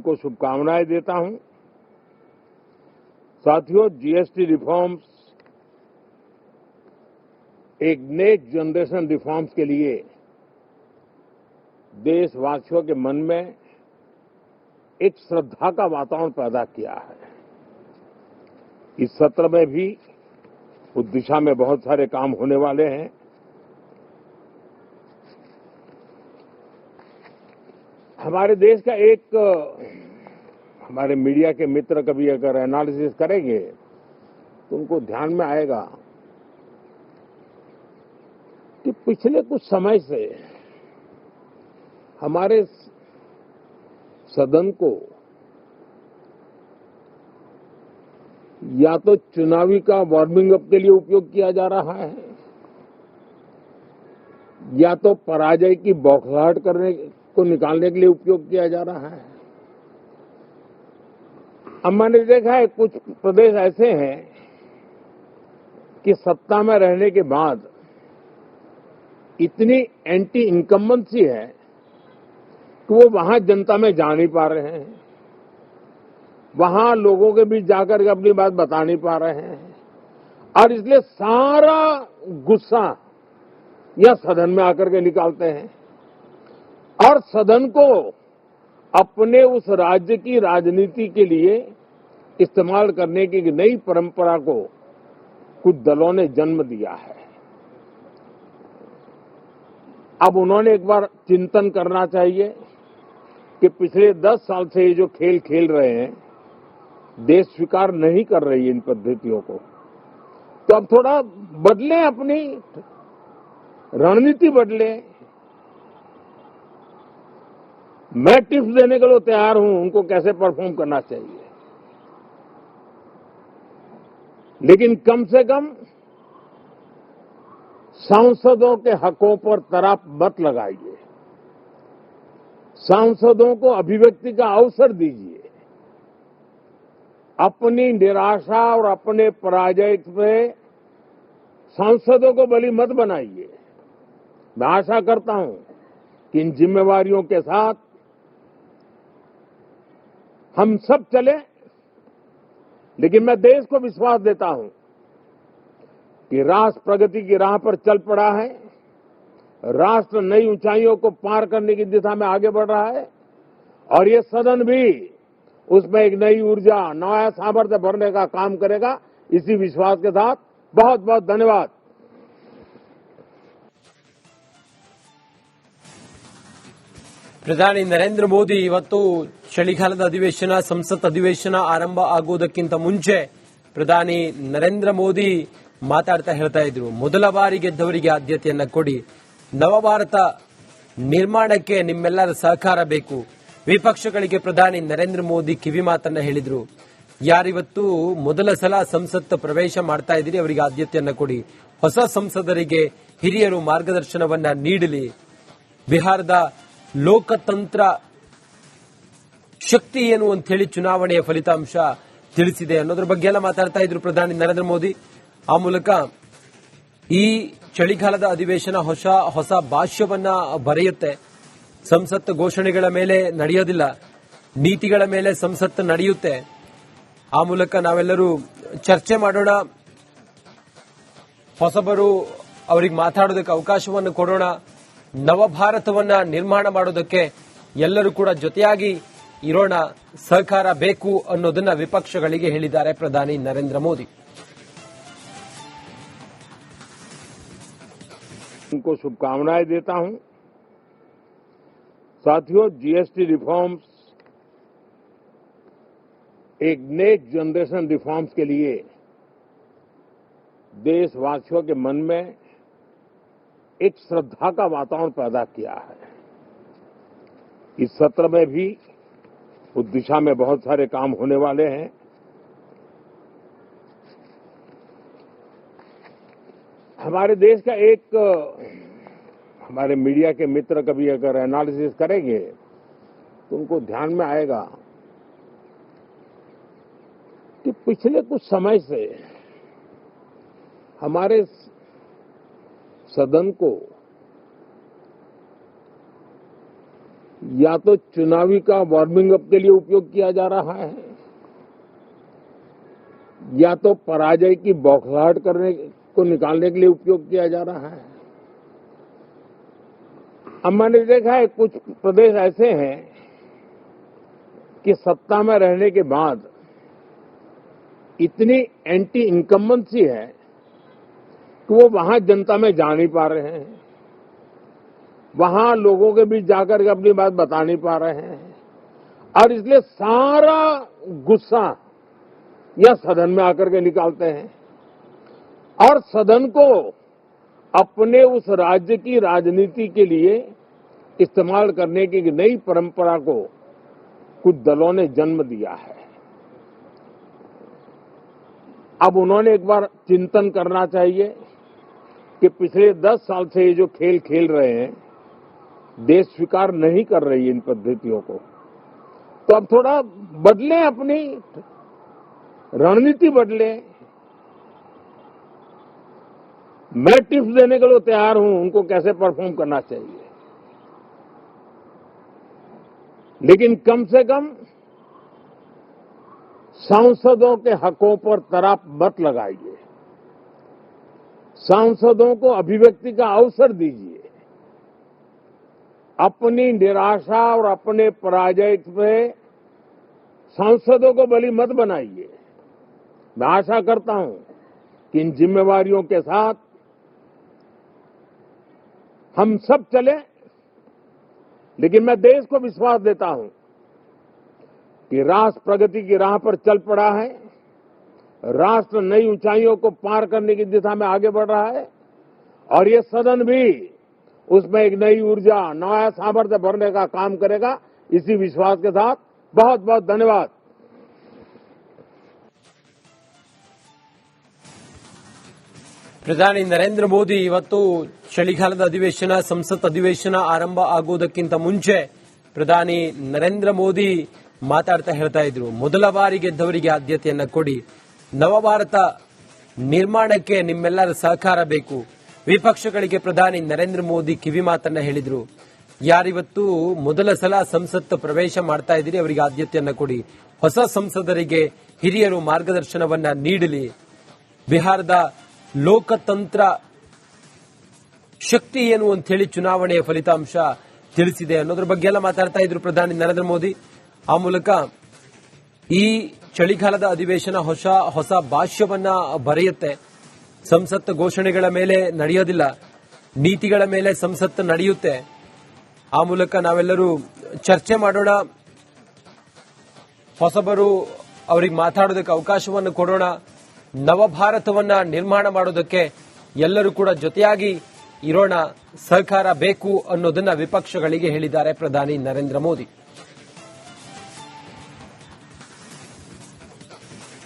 उनको शुभकामनाएं देता हूं। साथियों, जीएसटी रिफॉर्म्स एक नेक्स्ट जनरेशन रिफॉर्म्स के लिए देशवासियों के मन में एक श्रद्धा का वातावरण पैदा किया है। इस सत्र में भी उस दिशा में बहुत सारे काम होने वाले हैं। हमारे देश का एक हमारे मीडिया के मित्र कभी अगर एनालिसिस करेंगे तो उनको ध्यान में आएगा कि पिछले कुछ समय से हमारे सदन को या तो चुनावी का वार्मिंग अप के लिए उपयोग किया जा रहा है या तो पराजय की बौखलाहट करने को निकालने के लिए उपयोग किया जा रहा है। अब मैंने देखा है कुछ प्रदेश ऐसे हैं कि सत्ता में रहने के बाद इतनी एंटी इनकम्बेंसी है कि वो वहां जनता में जा नहीं पा रहे हैं, वहां लोगों के बीच जाकर के अपनी बात बता नहीं पा रहे हैं और इसलिए सारा गुस्सा या सदन में आकर के निकालते हैं और सदन को अपने उस राज्य की राजनीति के लिए इस्तेमाल करने की नई परंपरा को कुछ दलों ने जन्म दिया है। अब उन्होंने एक बार चिंतन करना चाहिए कि पिछले 10 साल से ये जो खेल खेल रहे हैं, देश स्वीकार नहीं कर रही है इन पद्धतियों को, तो अब थोड़ा बदलें, अपनी रणनीति बदलें। मैं टिप्स देने के लिए तैयार हूं उनको कैसे परफॉर्म करना चाहिए, लेकिन कम से कम सांसदों के हकों पर तराप मत लगाइए, सांसदों को अभिव्यक्ति का अवसर दीजिए, अपनी निराशा और अपने पराजय में सांसदों को बलि मत बनाइए। मैं आशा करता हूं कि इन जिम्मेवारियों के साथ हम सब चले, लेकिन मैं देश को विश्वास देता हूं कि राष्ट्र प्रगति की राह पर चल पड़ा है, राष्ट्र नई ऊंचाइयों को पार करने की दिशा में आगे बढ़ रहा है और ये सदन भी उसमें एक नई ऊर्जा, नया सामर्थ्य भरने का काम करेगा। इसी विश्वास के साथ बहुत बहुत धन्यवाद। ಪ್ರಧಾನಿ ನರೇಂದ್ರ ಮೋದಿ ಇವತ್ತು ಚಳಿಗಾಲದ ಅಧಿವೇಶನ, ಸಂಸತ್ ಅಧಿವೇಶನ ಆರಂಭ ಆಗುವುದಕ್ಕಿಂತ ಮುಂಚೆ ಪ್ರಧಾನಿ ನರೇಂದ್ರ ಮೋದಿ ಮಾತಾಡ್ತಾ ಹೇಳ್ತಾ ಇದ್ರು, ಮೊದಲ ಬಾರಿ ಗೆದ್ದವರಿಗೆ ಆದ್ಯತೆಯನ್ನ ಕೊಡಿ, ನವಭಾರತ ನಿರ್ಮಾಣಕ್ಕೆ ನಿಮ್ಮೆಲ್ಲರ ಸಹಕಾರ ಬೇಕು. ವಿಪಕ್ಷಗಳಿಗೆ ಪ್ರಧಾನಿ ನರೇಂದ್ರ ಮೋದಿ ಕಿವಿ ಮಾತನ್ನ ಹೇಳಿದ್ರು. ಯಾರಿವತ್ತು ಮೊದಲ ಸಲ ಸಂಸತ್ ಪ್ರವೇಶ ಮಾಡ್ತಾ ಇದ್ದೀರಿ ಅವರಿಗೆ ಆದ್ಯತೆಯನ್ನ ಕೊಡಿ, ಹೊಸ ಸಂಸದರಿಗೆ ಹಿರಿಯರು ಮಾರ್ಗದರ್ಶನವನ್ನ ನೀಡಲಿ, ಬಿಹಾರದ ಲೋಕತಂತ್ರ ಶಕ್ತಿ ಏನು ಅಂತ ಹೇಳಿ ಚುನಾವಣೆಯ ಫಲಿತಾಂಶ ತಿಳಿಸಿದೆ ಅನ್ನೋದ್ರ ಬಗ್ಗೆ ಎಲ್ಲ ಮಾತಾಡ್ತಾ ಇದ್ರು ಪ್ರಧಾನಿ ನರೇಂದ್ರ ಮೋದಿ. ಆ ಮೂಲಕ ಈ ಚಳಿಗಾಲದ ಅಧಿವೇಶನ ಹೊಸ ಭಾಷ್ಯವನ್ನ ಬರೆಯುತ್ತೆ. ಸಂಸತ್ ಘೋಷಣೆಗಳ ಮೇಲೆ ನಡೆಯೋದಿಲ್ಲ, ನೀತಿಗಳ ಮೇಲೆ ಸಂಸತ್ ನಡೆಯುತ್ತೆ. ಆ ಮೂಲಕ ನಾವೆಲ್ಲರೂ ಚರ್ಚೆ ಮಾಡೋಣ, ಹೊಸಬರು ಅವರಿಗೆ ಮಾತಾಡೋದಕ್ಕೆ ಅವಕಾಶವನ್ನು ಕೊಡೋಣ, ನವಭಾರತವನ್ನ ನಿರ್ಮಾಣ ಮಾಡೋದಕ್ಕೆ ಎಲ್ಲರೂ ಕೂಡ ಜೊತೆಯಾಗಿ ಇರೋಣ, ಸಹಕಾರ ಬೇಕು ಅನ್ನೋದನ್ನ ವಿಪಕ್ಷಗಳಿಗೆ ಹೇಳಿದ್ದಾರೆ ಪ್ರಧಾನಿ ನರೇಂದ್ರ ಮೋದಿ. उनको शुभकामनाएं देता हूं। साथियों, जीएसटी रिफॉर्म्स एक नेक्स्ट जनरेशन रिफॉर्म्स के लिए देशवासियों के मन में एक श्रद्धा का वातावरण पैदा किया है। इस सत्र में भी उस दिशा में बहुत सारे काम होने वाले हैं। हमारे देश का एक हमारे मीडिया के मित्र कभी अगर एनालिसिस करेंगे तो उनको ध्यान में आएगा कि पिछले कुछ समय से हमारे सदन को या तो चुनावी का वार्मिंग अप के लिए उपयोग किया जा रहा है, या तो पराजय की बौखलाहट करने को निकालने के लिए उपयोग किया जा रहा है। अब मैंने देखा है कुछ प्रदेश ऐसे हैं कि सत्ता में रहने के बाद इतनी एंटी इनकम्बेंसी है कि वो वहां जनता में जा नहीं पा रहे हैं, वहां लोगों के बीच जाकर के अपनी बात बता नहीं पा रहे हैं, और इसलिए सारा गुस्सा या सदन में आकर के निकालते हैं और सदन को अपने उस राज्य की राजनीति के लिए इस्तेमाल करने की नई परंपरा को कुछ दलों ने जन्म दिया है। अब उन्होंने एक बार चिंतन करना चाहिए कि पिछले 10 साल से ये जो खेल खेल रहे हैं, देश स्वीकार नहीं कर रही है इन पद्धतियों को, तो अब थोड़ा बदलें, अपनी रणनीति बदलें। मैं टिप्स देने के लिए तैयार हूं उनको कैसे परफॉर्म करना चाहिए, लेकिन कम से कम सांसदों के हकों पर तराप मत लगाइए, सांसदों को अभिव्यक्ति का अवसर दीजिए, अपनी निराशा और अपने पराजय पे सांसदों को बलि मत बनाइए। मैं आशा करता हूं कि इन जिम्मेवारियों के साथ हम सब चले, लेकिन मैं देश को विश्वास देता हूं कि राष्ट्र प्रगति की राह पर चल पड़ा है, राष्ट्र नई ऊंचाइयों को पार करने की दिशा में आगे बढ़ रहा है, और ये सदन भी उसमें एक नई ऊर्जा, नया सामर्थ्य भरने का काम करेगा। इसी विश्वास के साथ बहुत बहुत धन्यवाद। ಪ್ರಧಾನಿ ನರೇಂದ್ರ ಮೋದಿ ಇವತ್ತು ಚಳಿಗಾಲದ ಅಧಿವೇಶನ, ಸಂಸತ್ ಅಧಿವೇಶನ ಆರಂಭ ಆಗುವುದಕ್ಕಿಂತ ಮುಂಚೆ ಪ್ರಧಾನಿ ನರೇಂದ್ರ ಮೋದಿ ಮಾತಾಡ್ತಾ ಹೇಳ್ತಾ ಇದ್ರು, ಮೊದಲ ಬಾರಿ ಗೆದ್ದವರಿಗೆ ಆದ್ಯತೆಯನ್ನ ಕೊಡಿ, ನವಭಾರತ ನಿರ್ಮಾಣಕ್ಕೆ ನಿಮ್ಮೆಲ್ಲರ ಸಹಕಾರ ಬೇಕು. ವಿಪಕ್ಷಗಳಿಗೆ ಪ್ರಧಾನಿ ನರೇಂದ್ರ ಮೋದಿ ಕಿವಿ ಮಾತನ್ನ ಹೇಳಿದ್ರು. ಯಾರಿವತ್ತು ಮೊದಲ ಸಲ ಸಂಸತ್ ಪ್ರವೇಶ ಮಾಡ್ತಾ ಇದ್ದೀರಿ ಅವರಿಗೆ ಆದ್ಯತೆಯನ್ನ ಕೊಡಿ, ಹೊಸ ಸಂಸದರಿಗೆ ಹಿರಿಯರು ಮಾರ್ಗದರ್ಶನವನ್ನ ನೀಡಲಿ, ಬಿಹಾರದ ಲೋಕತಂತ್ರ ಶಕ್ತಿ ಏನು ಅಂತ ಹೇಳಿ ಚುನಾವಣೆಯ ಫಲಿತಾಂಶ ತಿಳಿಸಿದೆ ಅನ್ನೋದ್ರ ಬಗ್ಗೆ ಎಲ್ಲ ಮಾತಾಡ್ತಾ ಇದ್ರು ಪ್ರಧಾನಿ ನರೇಂದ್ರ ಮೋದಿ. ಆ ಮೂಲಕ ಈ ಚಳಿಗಾಲದ ಅಧಿವೇಶನ ಹೊಸ ಭಾಷ್ಯವನ್ನ ಬರೆಯುತ್ತೆ. ಸಂಸತ್ ಘೋಷಣೆಗಳ ಮೇಲೆ ನಡೆಯೋದಿಲ್ಲ, ನೀತಿಗಳ ಮೇಲೆ ಸಂಸತ್ ನಡೆಯುತ್ತೆ. ಆ ಮೂಲಕ ನಾವೆಲ್ಲರೂ ಚರ್ಚೆ ಮಾಡೋಣ, ಹೊಸಬರು ಅವರಿಗೆ ಮಾತಾಡೋದಕ್ಕೆ ಅವಕಾಶವನ್ನು ಕೊಡೋಣ, ನವಭಾರತವನ್ನ ನಿರ್ಮಾಣ ಮಾಡೋದಕ್ಕೆ ಎಲ್ಲರೂ ಕೂಡ ಜೊತೆಯಾಗಿ ಇರೋಣ, ಸಹಕಾರ ಬೇಕು ಅನ್ನೋದನ್ನ ವಿಪಕ್ಷಗಳಿಗೆ ಹೇಳಿದ್ದಾರೆ ಪ್ರಧಾನಿ ನರೇಂದ್ರ ಮೋದಿ.